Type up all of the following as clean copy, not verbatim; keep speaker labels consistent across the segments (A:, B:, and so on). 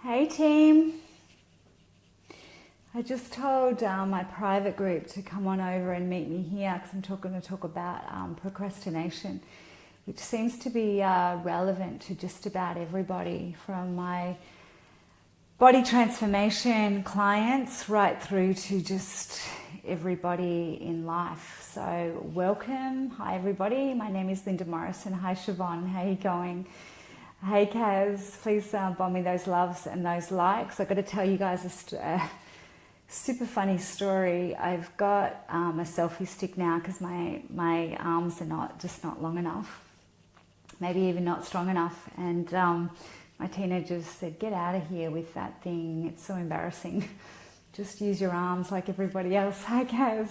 A: Hey team, I just told my private group to come on over and meet me here because I'm going to talk about procrastination, which seems to be relevant to just about everybody, from my body transformation clients right through to just everybody in life. So welcome. Hi everybody, my name is Linda Morrison. Hi Siobhan, how are you going? Hey Kaz, please bomb me those loves and those likes. I've got to tell you guys a super funny story. I've got a selfie stick now because my arms are not long enough, maybe even not strong enough. And my teenagers said, "Get out of here with that thing. It's so embarrassing. Just use your arms like everybody else." Hi Kaz.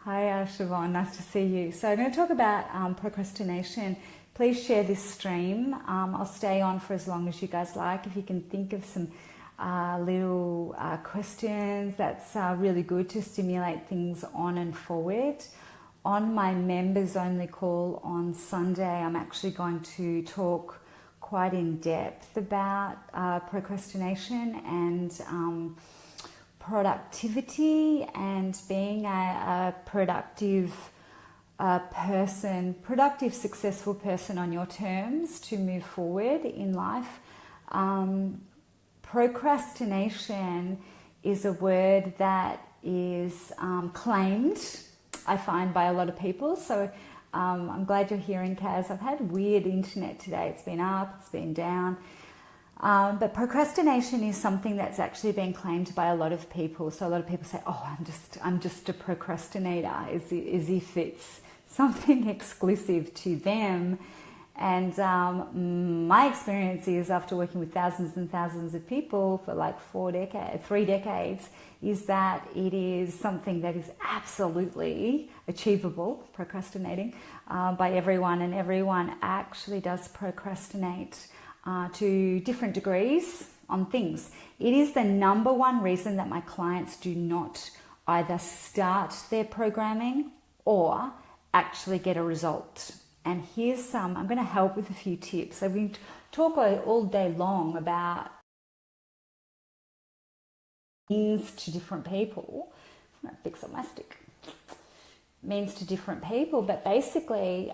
A: Hi Siobhan, nice to see you. So I'm going to talk about procrastination. Please share this stream. I'll stay on for as long as you guys like. If you can think of some little questions, that's really good to stimulate things on and forward. On my members only call on Sunday, I'm actually going to talk quite in depth about procrastination and productivity and being a productive productive, successful person on your terms to move forward in life. Procrastination is a word that is claimed, I find, by a lot of people. So I'm glad you're hearing, Kaz. I've had weird internet today. It's been up, it's been down. But procrastination is something that's actually been claimed by a lot of people. So a lot of people say, "Oh, I'm just a procrastinator," as if it's something exclusive to them. And my experience is, after working with thousands and thousands of people for like 3 decades, is that it is something that is absolutely achievable, procrastinating, by everyone. And everyone actually does procrastinate to different degrees on things. It is the number one reason that my clients do not either start their programming or actually get a result. And here's some, I'm going to help with a few tips. So we talk all day long about means to different people. I'm going to fix up my stick. Means to different people, but basically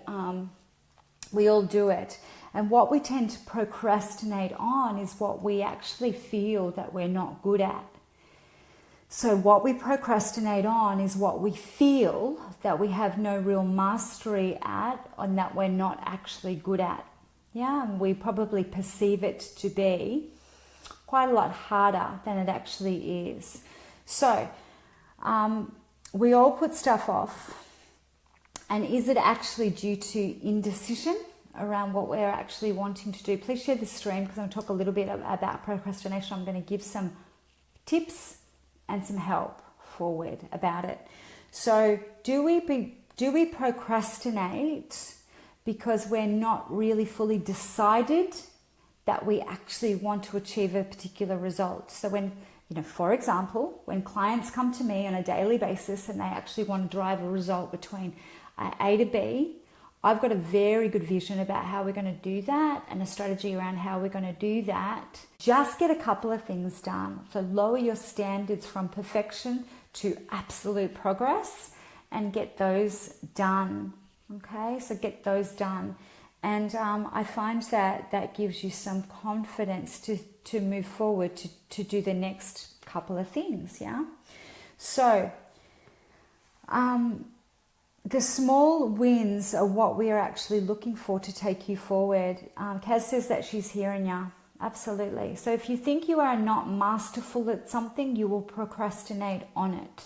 A: we all do it. And what we tend to procrastinate on is what we actually feel that we're not good at. So what we procrastinate on is what we feel that we have no real mastery at and that we're not actually good at. Yeah, and we probably perceive it to be quite a lot harder than it actually is. So we all put stuff off. And is it actually due to indecision around what we're actually wanting to do? Please share the stream because I'm going to talk a little bit about procrastination. I'm going to give some tips and some help forward about it. So do we procrastinate because we're not really fully decided that we actually want to achieve a particular result? So when, for example, when clients come to me on a daily basis and they actually want to drive a result between A to B, I've got a very good vision about how we're going to do that and a strategy around how we're going to do that. Just get a couple of things done. So lower your standards from perfection to absolute progress and get those done. Okay, so get those done. And I find that gives you some confidence to move forward to do the next couple of things, yeah? So, the small wins are what we are actually looking for to take you forward. Kaz says that she's hearing you. Absolutely. So if you think you are not masterful at something, you will procrastinate on it.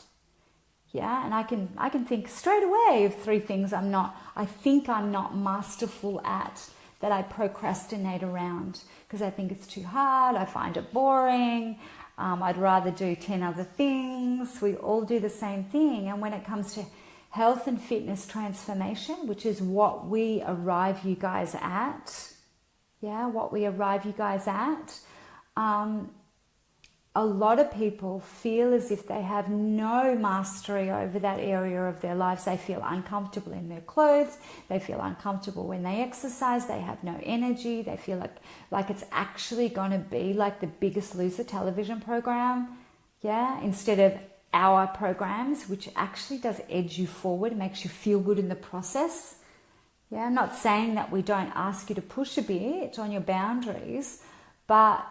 A: Yeah, and I can think straight away of 3 things I think I'm not masterful at, that I procrastinate around because I think it's too hard, I find it boring, I'd rather do 10 other things. We all do the same thing. And when it comes to health and fitness transformation, which is what we arrive you guys at. Yeah, what we arrive you guys at. a lot of people feel as if they have no mastery over that area of their lives. They feel uncomfortable in their clothes. They feel uncomfortable when they exercise. They have no energy. They feel like it's actually going to be like the Biggest Loser television program, yeah, instead of our programs, which actually does edge you forward, makes you feel good in the process. Yeah, I'm not saying that we don't ask you to push a bit on your boundaries, but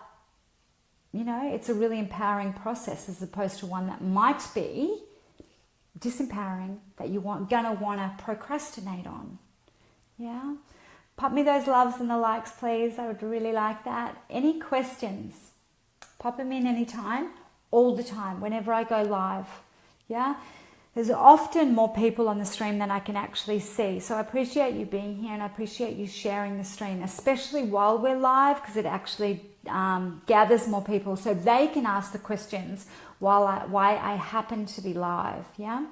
A: you know, it's a really empowering process as opposed to one that might be disempowering, that you're gonna want to procrastinate on. Yeah? Pop me those loves and the likes, please. I would really like that. Any questions? Pop them in anytime, all the time, whenever I go live. Yeah? There's often more people on the stream than I can actually see. So I appreciate you being here and I appreciate you sharing the stream, especially while we're live, because it actually gathers more people so they can ask the questions why I happen to be live. Yeah.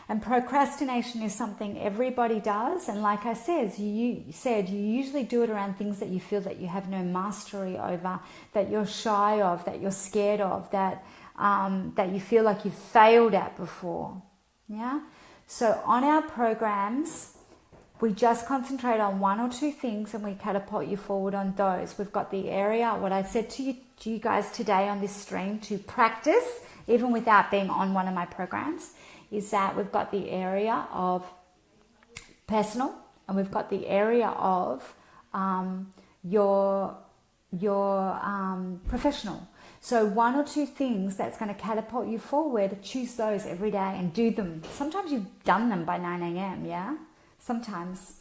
A: And procrastination is something everybody does, and like I said, you usually do it around things that you feel that you have no mastery over, that you're shy of, that you're scared of, that you feel like you've failed at before. Yeah. So on our programs, we just concentrate on one or two things and we catapult you forward on those. We've got the area, what I said to you guys today on this stream to practice, even without being on one of my programs, is that we've got the area of personal and we've got the area of your professional. So one or two things that's going to catapult you forward, choose those every day and do them. Sometimes you've done them by 9 a.m, yeah? Sometimes.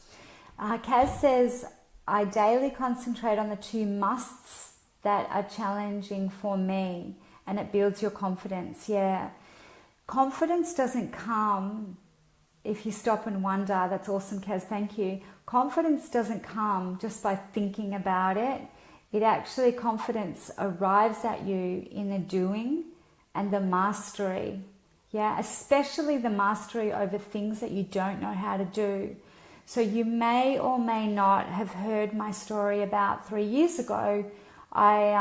A: Kaz says, I daily concentrate on the two musts that are challenging for me and it builds your confidence. Yeah. Confidence doesn't come if you stop and wonder. That's awesome, Kaz. Thank you. Confidence doesn't come just by thinking about it. It actually, confidence arrives at you in the doing and the mastery. Yeah, especially the mastery over things that you don't know how to do. So you may or may not have heard my story about 3 years ago. I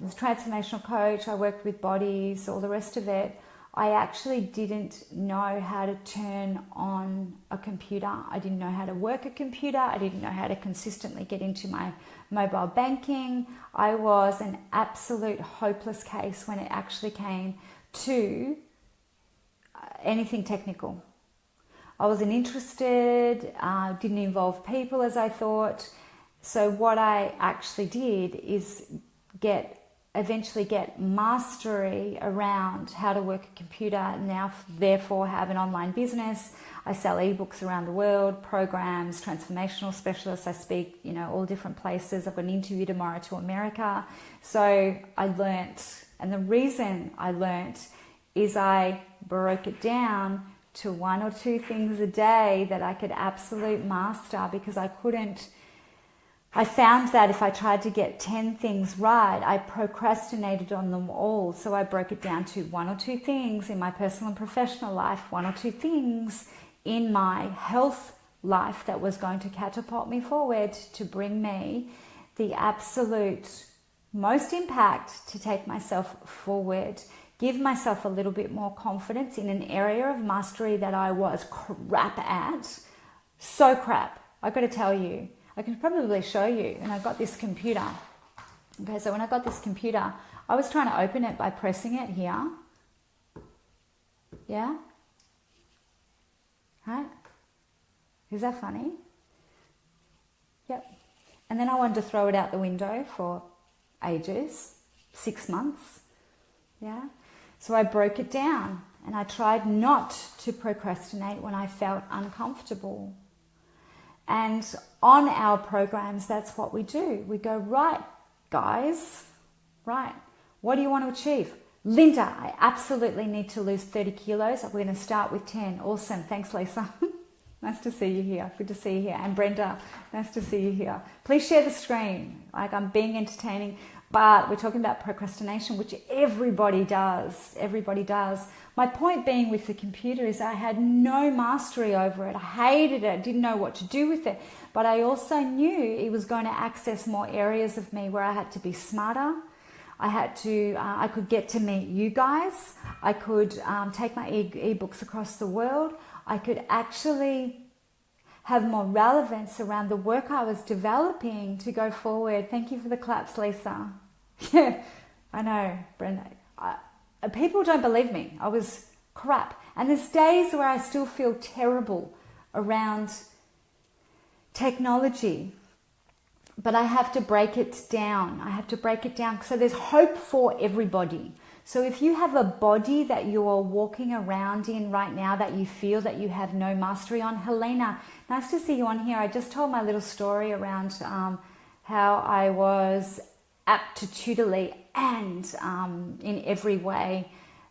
A: was a transformational coach. I worked with bodies, all the rest of it. I actually didn't know how to turn on a computer. I didn't know how to work a computer. I didn't know how to consistently get into my mobile banking. I was an absolute hopeless case when it actually came to anything technical. I wasn't interested, didn't involve people as I thought. So what I actually did is eventually get mastery around how to work a computer, and now therefore have an online business. I sell ebooks around the world, programs, transformational specialists. I speak, all different places. I've got an interview tomorrow to America. So I learnt, and the reason I learnt is I broke it down to one or two things a day that I could absolute master, because I found that if I tried to get 10 things right, I procrastinated on them all. So I broke it down to one or two things in my personal and professional life, one or two things in my health life that was going to catapult me forward to bring me the absolute most impact to take myself forward, give myself a little bit more confidence in an area of mastery that I was crap at. So crap. I got to tell you. I can probably show you. And I got this computer. Okay, so when I got this computer, I was trying to open it by pressing it here. Yeah? Right? Is that funny? Yep. And then I wanted to throw it out the window for ages, 6 months. Yeah? So I broke it down and I tried not to procrastinate when I felt uncomfortable. And on our programs, that's what we do. We go, right, guys, right, what do you want to achieve? Linda, I absolutely need to lose 30 kilos. We're going to start with 10. Awesome. Thanks, Lisa. Nice to see you here. Good to see you here. And Brenda, nice to see you here. Please share the screen. I'm being entertaining. But we're talking about procrastination, which everybody does. Everybody does. My point being with the computer is I had no mastery over it. I hated it. I didn't know what to do with it. But I also knew it was going to access more areas of me where I had to be smarter. I could get to meet you guys. I could take my ebooks across the world. I could actually have more relevance around the work I was developing to go forward. Thank you for the claps, Lisa. Yeah, I know, Brenda. People don't believe me. I was crap. And there's days where I still feel terrible around technology. But I have to break it down. I have to break it down. So there's hope for everybody. So if you have a body that you are walking around in right now that you feel that you have no mastery on, Helena, nice to see you on here. I just told my little story around how I was aptitudely and in every way,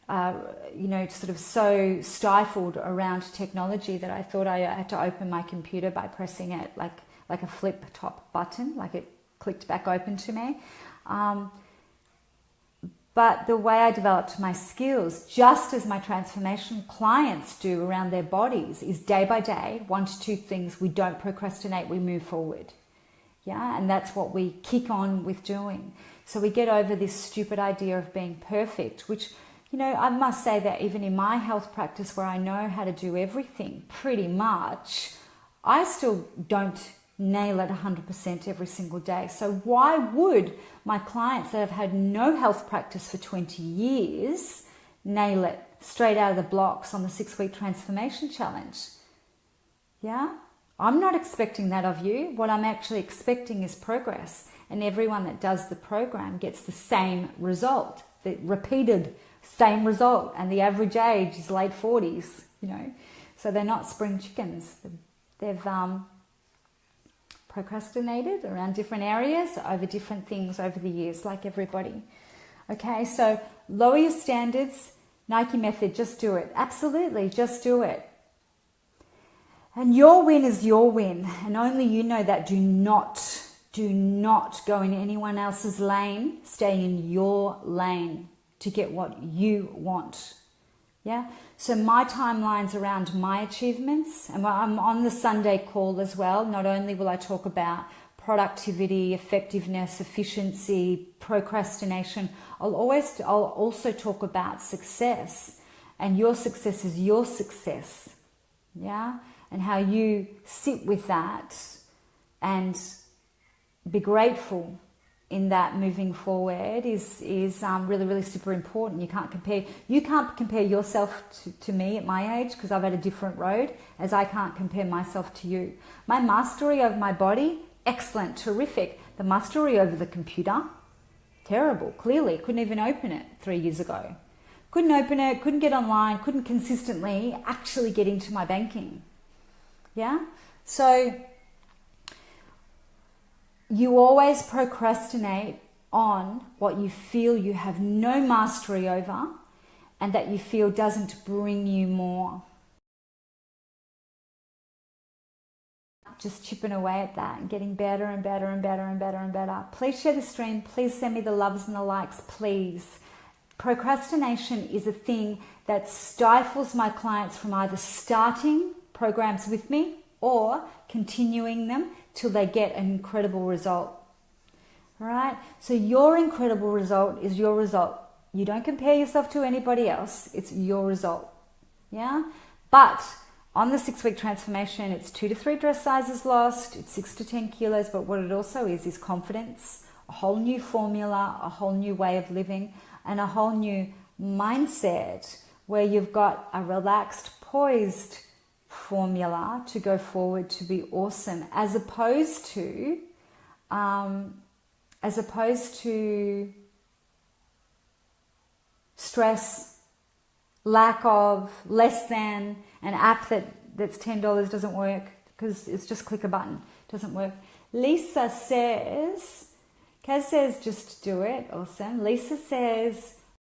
A: sort of so stifled around technology that I thought I had to open my computer by pressing it like a flip top button, like it clicked back open to me. But the way I developed my skills, just as my transformation clients do around their bodies, is day by day, 1 to 2 things. We don't procrastinate, we move forward. Yeah, and that's what we kick on with doing. So we get over this stupid idea of being perfect, which, I must say that even in my health practice where I know how to do everything pretty much, I still don't nail it 100% every single day. So why would my clients that have had no health practice for 20 years nail it straight out of the blocks on the 6-week transformation challenge? Yeah, I'm not expecting that of you. What I'm actually expecting is progress, and everyone that does the program gets the same result, the repeated same result, and the average age is late 40s, so they're not spring chickens. They've procrastinated around different areas over different things over the years, like everybody. Okay, so lower your standards. Nike method, just do it. Absolutely, just do it. And your win is your win, and only you know that. Do not go in anyone else's lane. Stay in your lane to get what you want. Yeah, so my timelines around my achievements, and I'm on the Sunday call as well. Not only will I talk about productivity, effectiveness, efficiency, procrastination, I'll also talk about success, and your success is your success. Yeah, and how you sit with that and be grateful in that moving forward is really, really super important. You can't compare yourself to me at my age, because I've had a different road, as I can't compare myself to you. My mastery of my body, excellent, terrific. The mastery over the computer, terrible. Clearly, couldn't even open it 3 years ago. Couldn't open it, couldn't get online, couldn't consistently actually get into my banking. Yeah? So you always procrastinate on what you feel you have no mastery over and that you feel doesn't bring you more. Just chipping away at that and getting better and better and better and better and better. Please share the stream. Please send me the loves and the likes, please. Procrastination is a thing that stifles my clients from either starting programs with me or continuing them till they get an incredible result. All right? So your incredible result is your result. You don't compare yourself to anybody else. It's your result. Yeah? But on the 6-week transformation, it's 2 to 3 dress sizes lost. It's 6 to 10 kilos. But what it also is confidence, a whole new formula, a whole new way of living, and a whole new mindset where you've got a relaxed, poised formula to go forward to be awesome, as opposed to stress, lack of, less than. An app that's $10 doesn't work because it's just click a button, doesn't work. Lisa says, Kaz says just do it, awesome. Lisa says